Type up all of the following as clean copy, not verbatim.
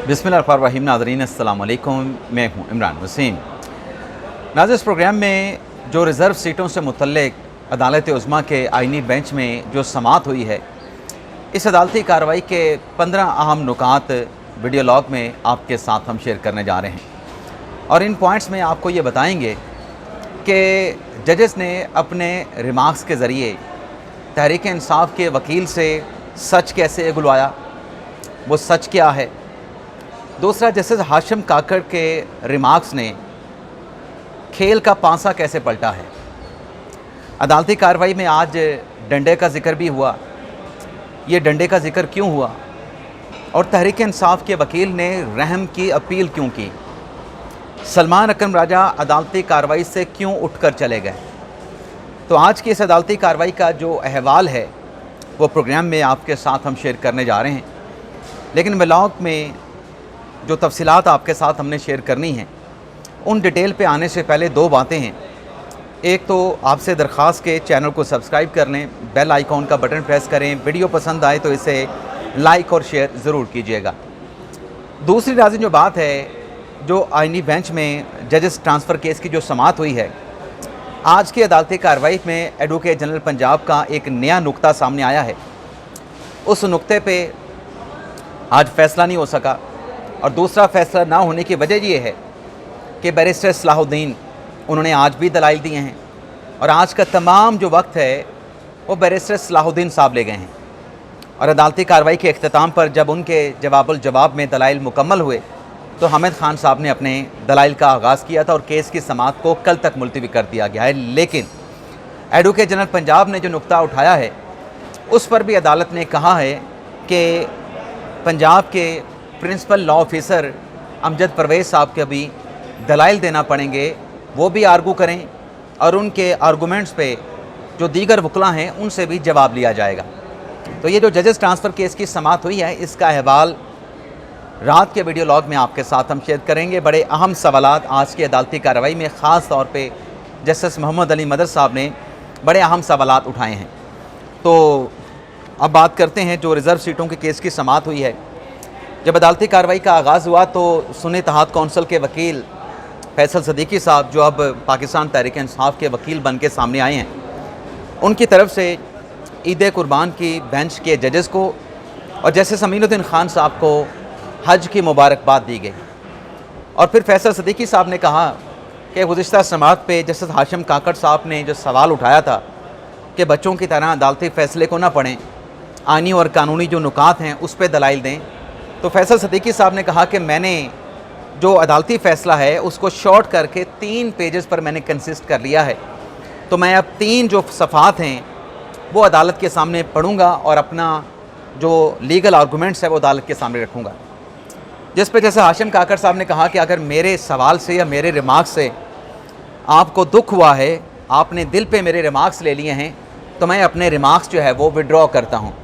बिस्मिल्लाहिर्रहमानिर्रहीम। नाज़रीन अस्सलाम वालेकुम, मैं हूँ इमरान वसीम। नाज़रीन, इस प्रोग्राम में जो रिज़र्व सीटों से मुतल्लिक अदालत उज़्मा के आइनी बेंच में जो समाअत हुई है, इस अदालती कार्रवाई के 15 अहम नुकात वीडियो लॉग में आपके साथ हम शेयर करने जा रहे हैं और इन पॉइंट्स में आपको ये बताएंगे कि जजेस ने अपने रिमार्क्स के ज़रिए तहरीक इंसाफ के वकील से सच कैसे उगलवाया, वो सच क्या है। दूसरा, जस्टिस हाशिम काकड़ के रिमार्क्स ने खेल का पांसा कैसे पलटा है। अदालती कार्रवाई में आज डंडे का जिक्र भी हुआ। ये डंडे का जिक्र क्यों हुआ और तहरीक इंसाफ के वकील ने रहम की अपील क्यों की। सलमान अकरम राजा अदालती कार्रवाई से क्यों उठकर चले गए। तो आज की इस अदालती कार्रवाई का जो अहवाल है वो प्रोग्राम में आपके साथ हम शेयर करने जा रहे हैं, लेकिन व्लॉग में जो तफसीलात आपके साथ हमने शेयर करनी है उन डिटेल पे आने से पहले दो बातें हैं। एक तो आपसे दरख्वास्त के चैनल को सब्सक्राइब कर लें, बेल आइकॉन का बटन प्रेस करें, वीडियो पसंद आए तो इसे लाइक और शेयर ज़रूर कीजिएगा। दूसरी नाज़रीन जो बात है, जो आइनी बेंच में जजेस ट्रांसफ़र केस की जो समाअत हुई है, आज की अदालती कार्रवाई में एडवोकेट जनरल पंजाब का एक नया नुक्ता सामने आया है। उस नुक्ते पे आज फ़ैसला नहीं हो सका और दूसरा फ़ैसला ना होने की वजह ये है कि बैरिस्टर सलाहुद्दीन उन्होंने आज भी दलाइल दिए हैं और आज का तमाम जो वक्त है वो बैरिस्टर सलाहुद्दीन साहब ले गए हैं। और अदालती कार्रवाई के अख्ताम पर जब उनके जवाब में दलाइल मुकम्मल हुए तो हामिद खान साहब ने अपने दलाइल का आगाज़ किया था और केस की समाअत को कल तक मुलतवी कर दिया गया है। लेकिन एडवोकेट जनरल पंजाब ने जो नुक्ता उठाया है उस पर भी अदालत ने कहा है कि पंजाब के principal law officer Amjad Parvez साहब के भी दलाइल देना पड़ेंगे, वो भी आर्गू करें और उनके आर्गूमेंट्स पे जो दीगर वकला हैं उनसे भी जवाब लिया जाएगा। तो ये जो जजेस ट्रांसफ़र केस की समाअत हुई है, इसका अहवाल रात के वीडियो लॉग में आपके साथ हम शेयर करेंगे। बड़े अहम सवालात आज की अदालती कार्रवाई में ख़ास तौर पे जस्टिस मोहम्मद अली मदर साहब ने बड़े अहम सवालात उठाए हैं। तो अब बात करते हैं जो रिज़र्व सीटों के केस की समाअत हुई है। जब अदालती कार्रवाई का आगाज़ हुआ तो सुन्नी इत्तेहाद कौंसिल के वकील फैसल सदीकी साहब, जो अब पाकिस्तान तहरीक इंसाफ के वकील बन के सामने आए हैं, उनकी तरफ से ईद कुर्बान की बेंच के जजेस को और जस्टिस अमीनुद्दीन खान साहब को हज की मुबारकबाद दी गई। और फिर फैसल सदीकी साहब ने कहा कि गुज़िश्ता समाअत पे जस्टिस हाशिम काकड़ साहब ने जो सवाल उठाया था कि बच्चों की तरह अदालती फ़ैसले को ना पढ़ें, आइनी और कानूनी जो नुकात हैं उस पर दलाइल दें। तो फैसल सदीकी साहब ने कहा कि मैंने जो अदालती फ़ैसला है उसको शॉर्ट करके 3 पेजेस पर मैंने कंसिस्ट कर लिया है, तो मैं अब 3 जो सफ़ात हैं वो अदालत के सामने पढ़ूँगा और अपना जो लीगल आर्गूमेंट्स है वो अदालत के सामने रखूँगा। जिस पर जैसे हाशिम काकड़ साहब ने कहा कि अगर मेरे सवाल से या मेरे रिमार्क्स से आपको दुख हुआ है, आपने दिल पे मेरे रिमार्क्स ले लिए हैं, तो मैं अपने रिमार्क्स जो है वो विड्रॉ करता हूँ।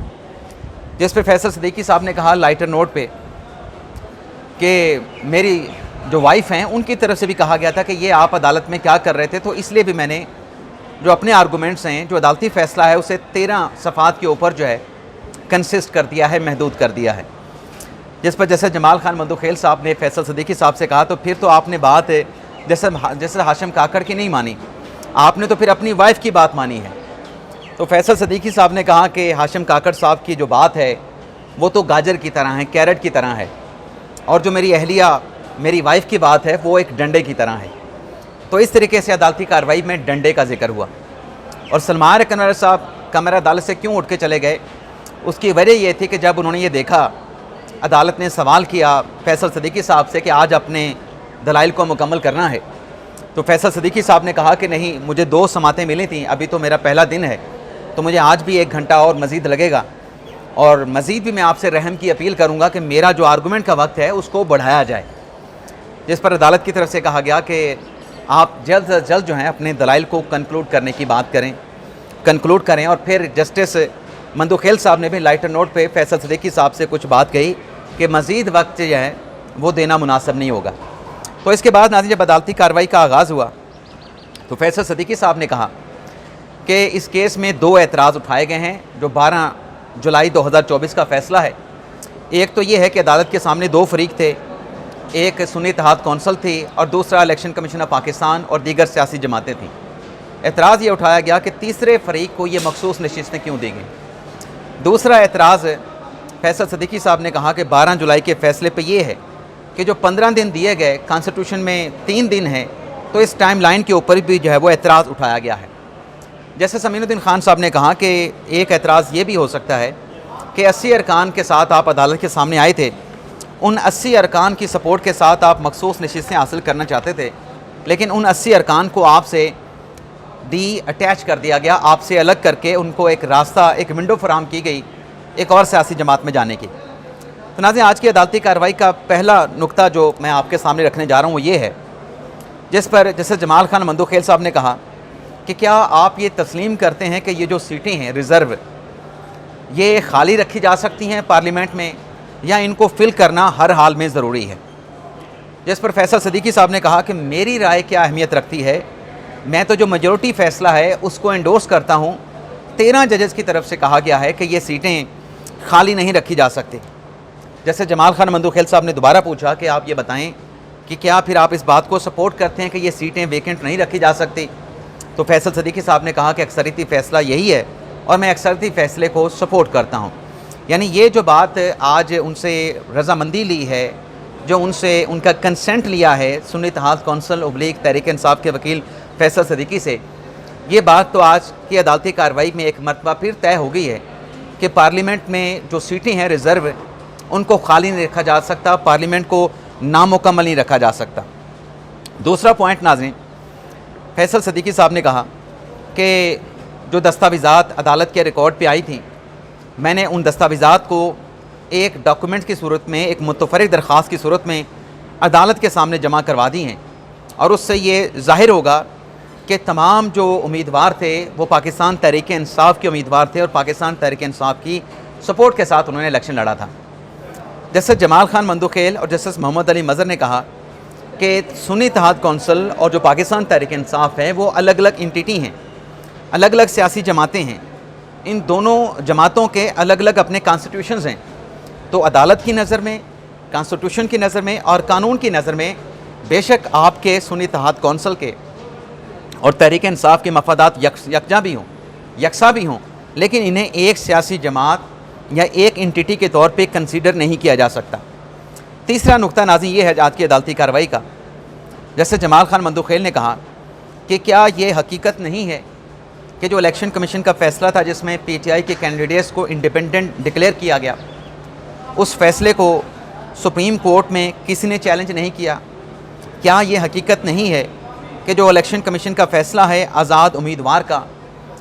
जिस पर फैसल सदीकी साहब ने कहा लाइटर नोट पे कि मेरी जो वाइफ़ हैं उनकी तरफ से भी कहा गया था कि ये आप अदालत में क्या कर रहे थे, तो इसलिए भी मैंने जो अपने आर्गूमेंट्स हैं, जो अदालती फ़ैसला है, उसे 13 सफ़ात के ऊपर जो है कंसिस्ट कर दिया है, महदूद कर दिया है। जिस पर जैसे जमाल खान मंदुखेल साहब ने फैसल सदीकी साहब से कहा तो फिर तो आपने बात जैसे हाशिम काकड़ की नहीं मानी, आपने तो फिर अपनी वाइफ़ की बात मानी है। तो फैसल सदीकी साहब ने कहा कि हाशिम काकड़ साहब की जो बात है वो तो गाजर की तरह है, कैरेट की तरह है, और जो मेरी अहलिया मेरी वाइफ़ की बात है वो एक डंडे की तरह है। तो इस तरीके से अदालती कार्रवाई में डंडे का जिक्र हुआ। और सलमान अकरम साहब कमरा अदालत से क्यों उठ के चले गए, उसकी वजह ये थी कि जब उन्होंने ये देखा, अदालत ने सवाल किया फैसल सदीकी साहब से कि आज अपने दलाइल को मुकम्मल करना है, तो फैसल सदीकी साहब ने कहा कि नहीं, मुझे 2 समातें मिली थी, अभी तो मेरा पहला दिन है, तो मुझे आज भी 1 घंटा और मज़ीद लगेगा और मज़ीद भी मैं आपसे रहम की अपील करूँगा कि मेरा जो आर्गूमेंट का वक्त है उसको बढ़ाया जाए। जिस पर अदालत की तरफ से कहा गया कि आप जल्द से जल्द जो है अपने दलाइल को कंक्लूड करें और फिर जस्टिस मंदुखेल साहब ने भी लाइटर नोट पे फैसल सदीकी साहब से कुछ बात कही कि मज़ीद वक्त जो है वो देना मुनासिब नहीं होगा। तो इसके बाद नाज़रीन जब अदालती कार्रवाई का आगाज़ हुआ तो फैसल सदीकी साहब ने कहा कि इस केस में 2 एतराज़ उठाए गए हैं। जो 12 जुलाई 2024 का फ़ैसला है, एक तो ये है कि अदालत के सामने दो फरीक थे, एक सुन्नी इत्तेहाद कौंसल थी और दूसरा इलेक्शन कमीशन ऑफ पाकिस्तान और दीगर सियासी जमातें थीं। एतराज़ ये उठाया गया कि तीसरे फरीक को ये मखसूस नशिस्तें क्यों दी गई। दूसरा एतराज़ फैसल सदीकी साहब ने कहा कि 12 जुलाई के फ़ैसले पे ये है कि जो 15 दिन दिए गए, कॉन्स्टिट्यूशन में 3 दिन है, तो इस टाइम लाइन के ऊपर भी जो है वो एतराज़ उठाया गया है। जैसे समीनुद्दीन खान साहब ने कहा कि एक एतराज़ ये भी हो सकता है कि 80 अरकान के साथ आप अदालत के सामने आए थे, उन 80 अरकान की सपोर्ट के साथ आप मखसूस नशिस्तें हासिल करना चाहते थे, लेकिन उन 80 अरकान को आपसे अटैच कर दिया गया, आपसे अलग करके उनको एक रास्ता, एक विंडो फराहम की गई एक और सियासी जमात में जाने की। तो नाज़रीन, आज की अदालती कार्रवाई का पहला नुक्ता जो मैं आपके सामने रखने जा रहा हूँ वो ये है, जिस पर जैसे जमाल खान मंदोखेल साहब ने कहा कि क्या आप ये तस्लीम करते हैं कि ये जो सीटें हैं रिज़र्व, ये खाली रखी जा सकती हैं पार्लियामेंट में, या इनको फिल करना हर हाल में ज़रूरी है। जिस पर फैसल सदीकी साहब ने कहा कि मेरी राय क्या अहमियत रखती है, मैं तो जो मेजॉरिटी फ़ैसला है उसको एंडोर्स करता हूँ। 13 जजेस की तरफ से कहा गया है कि ये सीटें खाली नहीं रखी जा सकती। जैसे जमाल खान मंदोखेल साहब ने दोबारा पूछा कि आप ये बताएं कि क्या फिर आप इस बात को सपोर्ट करते हैं कि ये सीटें वेकेंट नहीं रखी जा सकती, तो फैसल सदीकी साहब ने कहा कि अक्सरियती फ़ैसला यही है और मैं अक्सरियती फ़ैसले को सपोर्ट करता हूँ। यानी ये जो बात आज उनसे रज़ामंदी ली है, जो उनसे उनका कंसेंट लिया है सुन्नी इत्तेहाद कौंसल उब्लीग तहरीक इंसाफ के वकील फैसल सदीकी से, ये बात तो आज की अदालती कार्रवाई में एक मरतबा फिर तय हो गई है कि पार्लियामेंट में जो सीटें हैं रिज़र्व, उनको खाली नहीं रखा जा सकता, पार्लियामेंट को नामुकम्मल नहीं रखा जा सकता। दूसरा पॉइंट नाज़रीन, फैसल सदीकी साहब ने कहा कि जो दस्तावेज़ात अदालत के रिकॉर्ड पे आई थी, मैंने उन दस्तावेज़ात को एक डॉक्यूमेंट की सूरत में, एक मुतफ़र्रिक़ दरख्वास्त की सूरत में अदालत के सामने जमा करवा दी हैं, और उससे ये ज़ाहिर होगा कि तमाम जो उम्मीदवार थे वो पाकिस्तान तहरीक इंसाफ के उम्मीदवार थे और पाकिस्तान तहरीक इंसाफ की सपोर्ट के साथ उन्होंने इलेक्शन लड़ा था। जस्टिस जमाल खान मंदोखेल और जस्टिस मोहम्मद अली मज़हर ने कहा कि सुन्नी इत्तेहाद कौंसल और जो पाकिस्तान तहरीक इंसाफ है वो अलग अलग इंटिटी हैं, अलग अलग सियासी जमातें हैं। इन दोनों जमातों के अलग अलग अपने कॉन्स्टिट्यूशंस हैं, तो अदालत की नज़र में, कॉन्स्टिट्यूशन की नज़र में और कानून की नज़र में बेशक आपके सुन्नी इत्तेहाद कौंसल के और तहरीक इंसाफ के मफादात यकसा भी हों, लेकिन इन्हें एक सियासी जमात या एक इंटिटी के तौर पे कंसीडर नहीं किया जा सकता। तीसरा नुक्ता नाज़रीन ये है आज की अदालती कार्रवाई का, जैसे जमाल खान मंदोखेल ने कहा कि क्या ये हकीकत नहीं है कि जो इलेक्शन कमीशन का फ़ैसला था जिसमें PTI के कैंडिडेट्स को इंडिपेंडेंट डिक्लेयर किया गया, उस फैसले को सुप्रीम कोर्ट में किसी ने चैलेंज नहीं किया। क्या ये हकीकत नहीं है कि जो इलेक्शन कमीशन का फ़ैसला है आज़ाद उम्मीदवार का,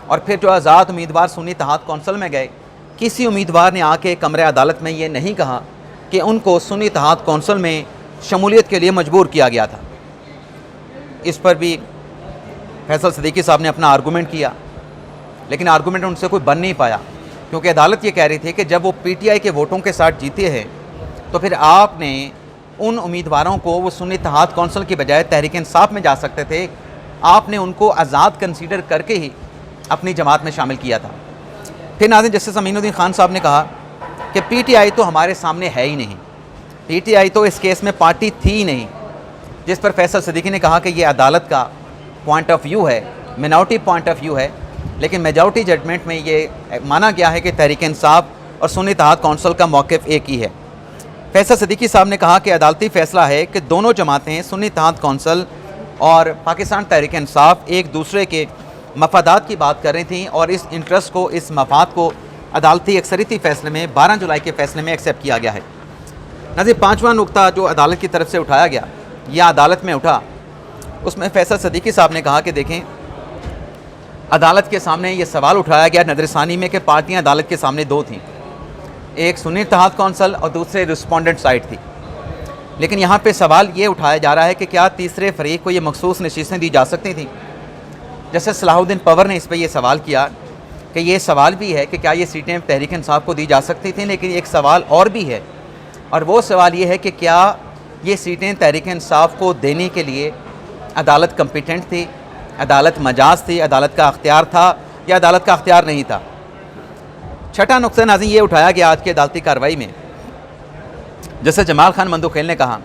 और फिर जो आज़ाद उम्मीदवार सुन्नी इत्तेहाद कौंसल में गए, किसी उम्मीदवार ने आके कमरे अदालत में ये नहीं कहा कि उनको सुन्नी इत्तेहाद कौंसल में शमूलियत के लिए मजबूर किया गया था। इस पर भी फैसल सदीकी साहब ने अपना आर्गूमेंट किया, लेकिन आर्गूमेंट उनसे कोई बन नहीं पाया, क्योंकि अदालत ये कह रही थी कि जब वो PTI के वोटों के साथ जीते हैं तो फिर आपने उन उम्मीदवारों को, वो सुन्नी इत्तेहाद कौंसल की बजाय तहरीक इंसाफ में जा सकते थे, आपने उनको आज़ाद कंसीडर करके ही अपनी जमात में शामिल किया था। फिर नाज़रीन, जस्टिस अमीनुद्दीन खान साहब ने कहा कि PTI तो हमारे सामने है ही नहीं, PTI तो इस केस में पार्टी थी ही नहीं। जिस पर फैसल सदीकी ने कहा कि ये अदालत का पॉइंट ऑफ व्यू है, मिनॉरिटी पॉइंट ऑफ व्यू है, लेकिन मेजॉरिटी जजमेंट में ये माना गया है कि तहरीक इंसाफ और सुन्नी इत्तेहाद कौंसल का मौक़िफ़ एक ही है। फैसल सदीकी साहब ने कहा कि अदालती फ़ैसला है कि दोनों जमातें, सुन्नी इत्तेहाद कौंसल और पाकिस्तान तहरीक इंसाफ, एक दूसरे के मफादात की बात कर रही थी, और इस इंटरेस्ट को, इस मफाद को अदालती अक्सरियती फ़ैसले में 12 जुलाई के फ़ैसले में एक्सेप्ट किया गया है। नाज़रीन, पाँचवा नुक्ता जो अदालत की तरफ से उठाया गया या अदालत में उठा, उसमें फैसल सदीकी साहब ने कहा कि देखें, अदालत के सामने ये सवाल उठाया गया नज़रसानी में कि पार्टियां अदालत के सामने दो थीं, एक सुन्नी इत्तेहाद कौंसल और दूसरे रिस्पोंडेंट साइड थी। लेकिन यहाँ पे सवाल ये उठाया जा रहा है कि क्या तीसरे फरीक को ये मखसूस नशीसें दी जा सकती थी। जैसे सलाहुद्दीन पवर ने इस पर यह सवाल किया कि ये सवाल भी है कि क्या ये सीटें तहरीक इंसाफ को दी जा सकती थी, लेकिन एक सवाल और भी है, और वो सवाल ये है कि क्या ये सीटें तहरीक इंसाफ को देने के लिए अदालत कम्पिटेंट थी, अदालत मजाज थी, अदालत का अख्तियार था या अदालत का अख्तियार नहीं था। छठा नुक्ता नाज़रीन ये उठाया गया आज की अदालती कार्रवाई में जैसे जमाल खान मंदोखेल ने कहा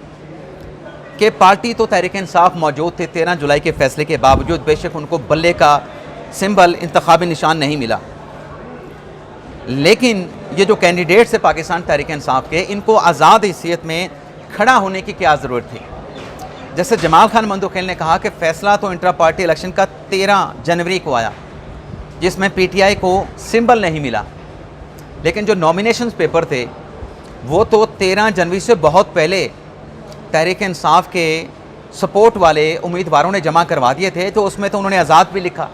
कि पार्टी तो तहरीक इंसाफ मौजूद थे 13 जुलाई के फैसले के बावजूद, बेशक उनको बल्ले का सिंबल इंतखाबी निशान नहीं मिला, लेकिन ये जो कैंडिडेट्स है पाकिस्तान तहरीक इंसाफ के, इनको आज़ाद हैसियत में खड़ा होने की क्या ज़रूरत थी। जैसे जमाल खान मंदोखेल ने कहा कि फ़ैसला तो इंट्रा पार्टी इलेक्शन का 13 जनवरी को आया, जिसमें पीटीआई को सिंबल नहीं मिला, लेकिन जो नॉमिनेशन पेपर थे वो तो 13 जनवरी से बहुत पहले तहरीक इंसाफ के सपोर्ट वाले उम्मीदवारों ने जमा करवा दिए थे। तो उसमें तो उन्होंने आज़ाद भी लिखा,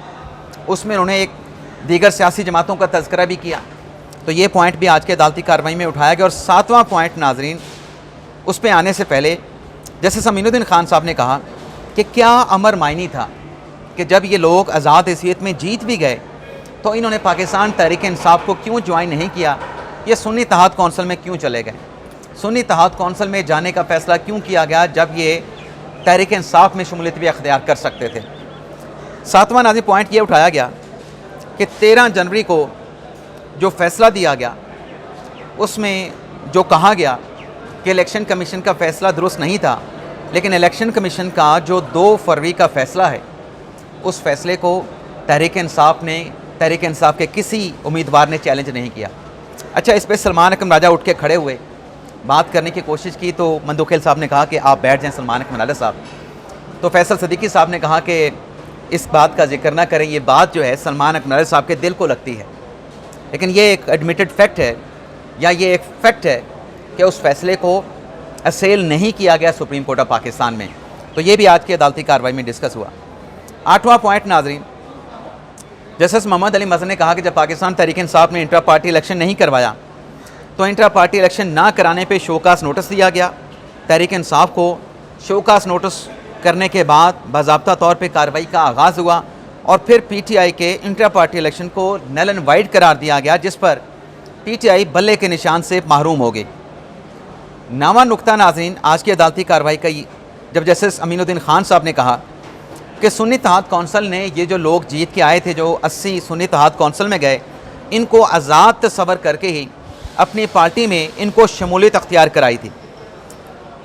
उसमें उन्होंने एक दीगर सियासी जमातों का तज़किरा भी किया। तो ये पॉइंट भी आज की अदालती कार्रवाई में उठाया गया। और 7वां पॉइंट नाजरीन, उस पर आने से पहले जैसे समीनुद्दीन खान साहब ने कहा कि क्या अमर मायनी था कि जब ये लोग आज़ाद हैसियत में जीत भी गए तो इन्होंने पाकिस्तान तहरीक इंसाफ को क्यों ज्वाइन नहीं किया, ये सुन्नी इत्तेहाद कौंसिल में क्यों चले गए, सुन्नी इत्तेहाद कौंसिल में जाने का फ़ैसला क्यों किया गया जब ये तहरीक इंसाफ में शमूलियत भी अख्तियार कर सकते थे। 7वां नाज़रीन पॉइंट ये उठाया गया कि 13 जनवरी को जो फ़ैसला दिया गया उसमें जो कहा गया कि इलेक्शन कमीशन का फ़ैसला दुरुस्त नहीं था, लेकिन इलेक्शन कमीशन का जो 2 फरवरी का फ़ैसला है उस फ़ैसले को तहरीक इंसाफ के किसी उम्मीदवार ने चैलेंज नहीं किया। अच्छा, इस पर सलमान अकरम राजा उठ के खड़े हुए, बात करने की कोशिश की तो मंदोखेल साहब ने कहा कि आप बैठ जाएं सलमान अकरम राजा साहब। तो फैसल सिद्दीकी साहब ने कहा कि इस बात का जिक्र ना करें, ये बात जो है सलमान अकरम राजा साहब के दिल को लगती है, लेकिन ये एक एडमिटेड फैक्ट है या ये एक फैक्ट है कि उस फैसले को असेल नहीं किया गया सुप्रीम कोर्ट ऑफ पाकिस्तान में। तो ये भी आज की अदालती कार्रवाई में डिस्कस हुआ। 8वां पॉइंट नाजरीन, जस्टिस मोहम्मद अली मजहर ने कहा कि जब पाकिस्तान तहरीक इंसाफ ने इंट्रा पार्टी इलेक्शन नहीं करवाया तो इंट्रा पार्टी इलेक्शन ना कराने पे शोकास नोटिस दिया गया। तहरीक इंसाफ को शोकास नोटिस करने के बाद बाज़ाब्ता तौर पे कार्रवाई का आगाज़ हुआ और फिर पीटीआई के इंट्रा पार्टी इलेक्शन को नल एंड वाइड करार दिया गया, जिस पर पीटीआई बल्ले के निशान से महरूम हो गई। 9वां नुक्ता नाज़रीन आज की अदालती कार्रवाई का, जब जस्टिस अमीनुद्दीन खान साहब ने कहा कि सुन्नी इत्तेहाद कौंसिल ने ये जो लोग जीत के आए थे, जो 80 सुन्नी इत्तेहाद कौंसिल में गए, इनको आज़ाद तस्वर करके ही अपनी पार्टी में इनको शमूलियत अख्तियार कराई थी।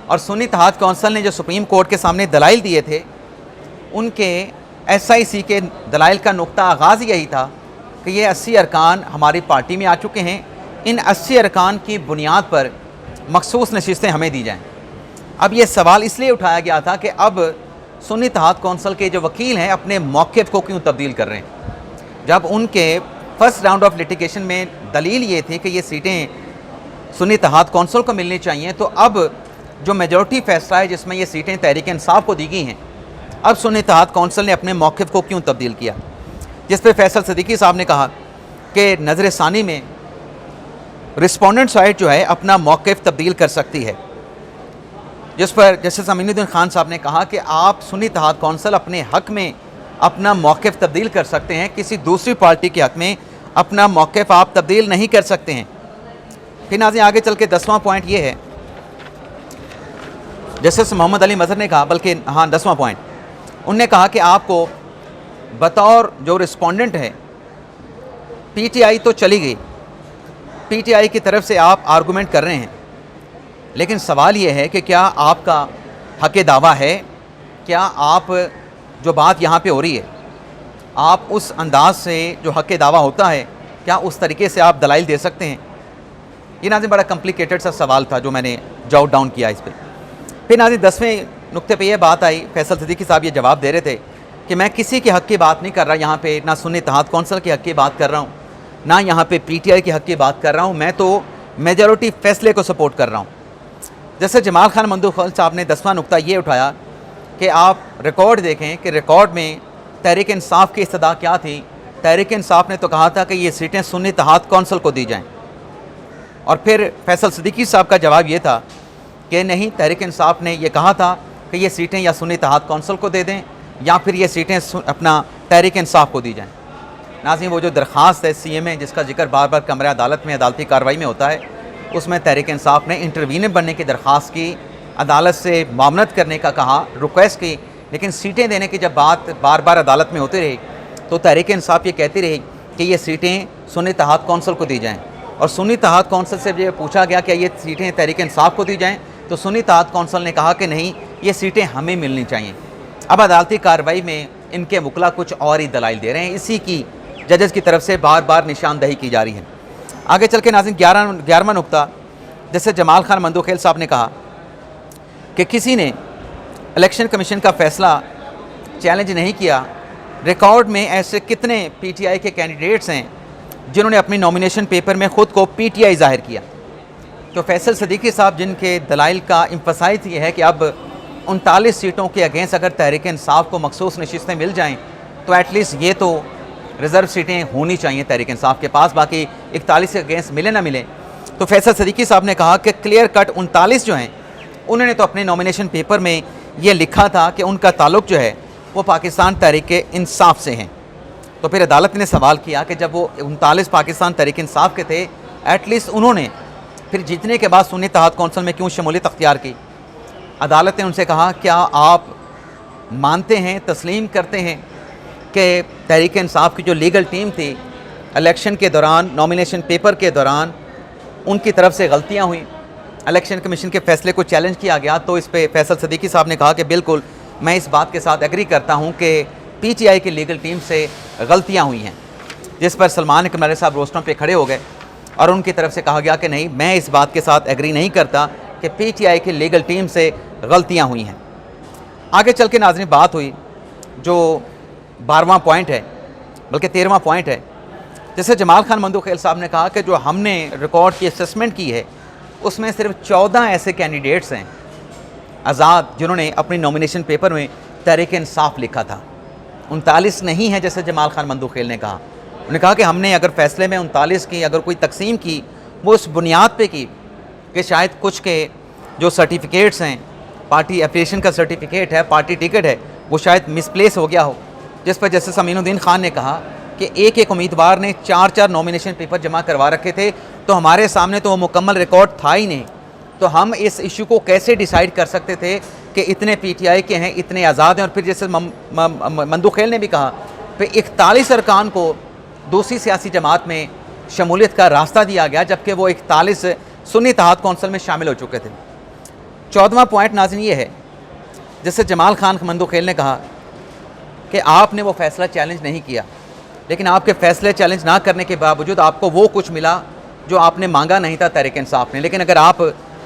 और सुन्नी इत्तेहाद कौंसिल ने जो सुप्रीम कोर्ट के सामने दलाइल दिए थे, उनके SIC के दलाइल का नुक्ता आगाज़ यही था कि ये 80 अरकान हमारी पार्टी में आ चुके हैं, इन 80 अरकान की बुनियाद पर मखसूस नशिस्तें हमें दी जाएँ। अब ये सवाल इसलिए उठाया गया था कि अब सुन्नी इत्तेहाद कौंसिल के जो वकील हैं अपने मौक़िफ़ को क्यों तब्दील कर रहे हैं, जब उनके फर्स्ट राउंड ऑफ लिटिगेशन में दलील ये थी कि ये सीटें सुन्नी इत्तेहाद कौंसिल को मिलनी चाहिए, तो अब जो मेजॉरिटी फैसला है जिसमें ये सीटें तहरीक इंसाफ को दी गई हैं, अब सुन्नी इत्तेहाद कौंसिल ने अपने मौक़िफ़ को क्यों तब्दील किया, जिस पर फैसल सिद्दीकी साहब ने कहा कि नज़र सानी में रिस्पोंडेंट साइड जो है अपना मौक़िफ़ तब्दील कर सकती है, जिस पर जस्टिस अमीनुद्दीन खान साहब ने कहा कि आप सुन्नी इत्तेहाद कौंसिल अपने हक़ में अपना मौक़िफ़ तब्दील कर सकते हैं, किसी दूसरी पार्टी के हक़ में अपना मौक़िफ़ आप तब्दील नहीं कर सकते हैं। फिर नाज़रीन आगे चल के 10वां पॉइंट ये है, जस्टिस मोहम्मद अली मजहर ने कहा, बल्कि हाँ 10वां पॉइंट, उनने कहा कि आपको बतौर जो रिस्पोंडेंट है, पीटीआई तो चली गई, पीटीआई की तरफ से आप आर्गूमेंट कर रहे हैं, लेकिन सवाल ये है कि क्या आपका हक़ दावा है, क्या आप जो बात यहाँ पे हो रही है, आप उस अंदाज से जो हक़ दावा होता है, क्या उस तरीके से आप दलाइल दे सकते हैं। ये नाज़रीन बड़ा कॉम्प्लिकेटेड सा सवाल था जो मैंने जॉट डाउन किया इस पर। फिर नाज़रीन 10वें नुक्ते पे ये बात आई, फैसल सिद्दीकी साहब ये जवाब दे रहे थे कि मैं किसी के हक़ की बात नहीं कर रहा यहाँ पे, ना सुन्नी इत्तेहाद कौंसिल के हक़ की बात कर रहा हूँ, ना यहाँ पे पीटीआई के हक़ की बात कर रहा हूँ, मैं तो मेजॉरिटी फैसले को सपोर्ट कर रहा हूँ। जैसे जमाल खान मंदोखेल साहब ने 10वां नुक्ता ये उठाया कि आप रिकॉर्ड देखें कि रिकॉर्ड में तहरीक इंसाफ की इस्तदा क्या थी। तहरीक इंसाफ ने तो कहा था कि ये सीटें सुन्नी इत्तेहाद कौंसिल को दी जाएँ, और फिर फैसल सिद्दीकी साहब का जवाब ये था कि नहीं, तहरीक इंसाफ ने यह कहा था कि ये सीटें या सुन्नी इत्तेहाद कौंसिल को दे दें या फिर ये सीटें अपना तहरीक इंसाफ को दी जाएँ। नाज़रीन वो जो दरख्वास्त है CMA जिसका जिक्र बार बार कमरा अदालत में अदालती कार्रवाई में होता है, उसमें तहरीक इंसाफ ने इंटरवीनर बनने की दरख्वास्त की, अदालत से मामनत करने का कहा, रिक्वेस्ट की, लेकिन सीटें देने की जब बात बार बार अदालत में होती रही तो तहरीक इंसाफ ये कहती रही कि ये सीटें सुन्नी इत्तेहाद कौंसिल को दी जाएँ। और सुन्नी इत्तेहाद कौंसिल से ये पूछा गया कि ये सीटें तहरीक इंसाफ को दी जाएँ, तो सुन्नी इत्तेहाद कौंसिल ने कहा कि नहीं, ये सीटें हमें मिलनी चाहिए। अब अदालती कार्रवाई में इनके वकला कुछ और ही दलाइल दे रहे हैं, इसी की जजेस की तरफ से बार बार निशानदही की जा रही है। आगे चल के नाज़रीन 11वां नुक्ता, जैसे जमाल खान मंदोखेल साहब ने कहा कि किसी ने इलेक्शन कमीशन का फ़ैसला चैलेंज नहीं किया। रिकॉर्ड में ऐसे कितने पीटीआई के कैंडिडेट्स हैं जिन्होंने अपनी नॉमिनेशन पेपर में ख़ुद को पीटीआई ज़ाहिर किया। तो फैसल सदीकी साहब, जिनके दलाइल का एम्फसाइज़ ये है कि अब 39 सीटों के अगेंस्ट अगर तहरीक इंसाफ को मखसूस नशिस्तें मिल जाएँ तो एटलीस्ट ये तो रिज़र्व सीटें होनी चाहिए तहरीक इंसाफ के पास, बाकी 41 के अगेंस्ट मिले ना मिले। तो फैसल सदीकी साहब ने कहा कि क्लियर कट 39 जो हैं, उन्होंने तो अपने नॉमिनेशन पेपर में ये लिखा था कि उनका ताल्लुक़ जो है वो पाकिस्तान तहरीक इंसाफ से हैं। तो फिर अदालत ने सवाल किया कि जब वो 39 पाकिस्तान तहरीक इंसाफ के थे, एटलीस्ट उन्होंने फिर जीतने के बाद सुन्नी इत्तेहाद कौंसिल में क्यों शमूलियत अख्तियार की। अदालत ने उनसे कहा, क्या आप मानते हैं, तस्लीम करते हैं कि तहरीक इंसाफ की जो लीगल टीम थी, इलेक्शन के दौरान, नॉमिनेशन पेपर के दौरान उनकी तरफ से गलतियाँ हुई, इलेक्शन कमीशन के फ़ैसले को चैलेंज किया गया। तो इस पर फैसल सदीकी साहब ने कहा कि बिल्कुल मैं इस बात के साथ एग्री करता हूँ कि पीटीआई की लीगल टीम से गलतियाँ हुई हैं। जिस पर सलमान कमरानी साहब रोस्टरों पे खड़े हो गए और उनकी तरफ से कहा गया कि नहीं, मैं इस बात के साथ एग्री नहीं करता कि पीटीआई की लीगल टीम से गलतियाँ हुई हैं। आगे चल के नाज़रीन बात हुई जो 12वां पॉइंट है, बल्कि 13वां पॉइंट है। जैसे जमाल खान मंदोखेल साहब ने कहा कि जो हमने रिकॉर्ड की असेसमेंट की है उसमें सिर्फ 14 ऐसे कैंडिडेट्स हैं आज़ाद जिन्होंने अपनी नॉमिनेशन पेपर में तहरीक इंसाफ लिखा था, 39 नहीं है जैसे जमाल खान मंदोखेल ने कहा। उन्होंने कहा कि हमने अगर फ़ैसले में 39 की अगर कोई तकसीम की, वो उस बुनियाद पे की कि शायद कुछ के जो सर्टिफिकेट्स हैं, पार्टी एफिलिएशन का सर्टिफिकेट है, पार्टी टिकट है, वो शायद मिसप्लेस हो गया हो। जिस पर जस्टिस अमीनुद्दीन खान ने कहा कि एक उम्मीदवार ने 4 नॉमिनेशन पेपर जमा करवा रखे थे, तो हमारे सामने तो वो मुकम्मल रिकॉर्ड था ही नहीं, तो हम इस इशू को कैसे डिसाइड कर सकते थे कि इतने पीटीआई के हैं, इतने आज़ाद हैं। और फिर जैसे मंदोखेल ने भी कहा, फिर 41 अरकान को दूसरी सियासी जमात में शमूलियत का रास्ता दिया गया, जबकि वो 41 सुन्नी इत्तेहाद कौंसिल में शामिल हो चुके थे। 14वां पॉइंट नाज़रीन ये है, जैसे जमाल खान मंदोखेल ने कहा कि आपने वो फ़ैसला चैलेंज नहीं किया, लेकिन आपके फ़ैसले चैलेंज ना करने के बावजूद आपको वो कुछ मिला जो आपने मांगा नहीं था तहरीक इंसाफ ने। लेकिन अगर आप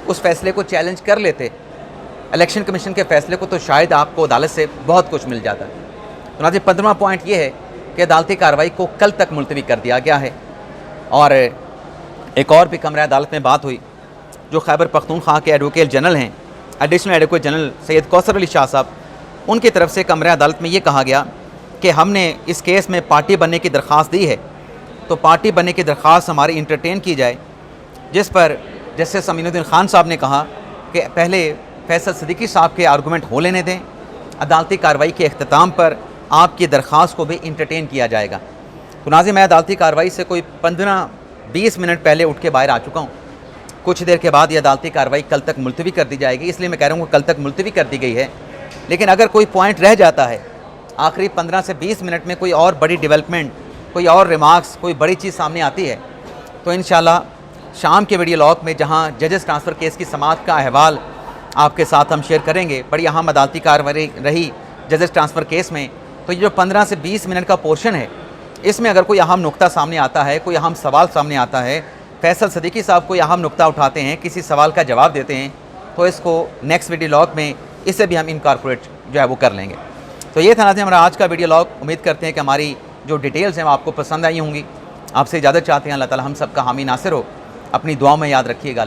उस फैसले को चैलेंज कर लेते, इलेक्शन कमीशन के फ़ैसले को, तो शायद आपको अदालत से बहुत कुछ मिल जाता। तो नाज़रीन 15वां पॉइंट ये है कि अदालती कार्रवाई को कल तक मुलतवी कर दिया गया है। और एक और भी कमरा अदालत में बात हुई, जो खैबर पख्तूनख्वा के एडवोकेट जनरल हैं, additional advocate general Syed Kausar Ali Shah साहब, उनकी तरफ से कमरा अदालत में ये कहा गया कि हमने इस केस में पार्टी बनने की दरख्वास्त दी है, तो पार्टी बनने की दरख्वास्त हमारी इंटरटेन की जाए। जिस पर जस्टिस अमीनुद्दीन खान साहब ने कहा कि पहले फैसल सदीकी साहब के आर्गूमेंट हो लेने दें, अदालती कार्रवाई के अख्ताम पर आपकी दरख्वास्त को भी इंटरटेन किया जाएगा। तो नाज़रीन, मैं अदालती कार्रवाई से कोई 15-20 मिनट पहले उठ के बाहर आ चुका हूँ। कुछ देर के बाद ये अदालती कार्रवाई कल तक मुलतवी कर दी जाएगी, इसलिए मैं कह रहा हूँ कल तक मुलतवी कर दी गई है। लेकिन अगर कोई पॉइंट रह जाता है, आखिरी 15 से 20 मिनट में कोई और बड़ी डेवलपमेंट, कोई और रिमार्क्स, कोई बड़ी चीज़ सामने आती है, तो इंशाल्लाह शाम के वीडियो लॉग में जहां जजेस ट्रांसफ़र केस की समाअत का अहवाल आपके साथ हम शेयर करेंगे, बड़ी अहम अदालती कार्रवाई रही जजेस ट्रांसफ़र केस में। तो ये जो 15 से 20 मिनट का पोर्शन है, इसमें अगर कोई अहम नुक्ता सामने आता है, कोई अहम सवाल सामने आता है, फैसल सदीकी साहब कोई अहम नुक्ता उठाते हैं, किसी सवाल का जवाब देते हैं, तो इसको नेक्स्ट वीडियो लॉग में इसे भी हम इनकॉर्पोरेट जो है वो कर लेंगे। तो ये था नाज़रीन हमारा आज का वीडियो लॉग। उम्मीद करते हैं कि हमारी जो डिटेल्स हैं वो आपको पसंद आई होंगी। आपसे इजाज़त चाहते हैं। अल्लाह ताला हम सब का हामी नासिर हो। अपनी दुआ में याद रखिएगा।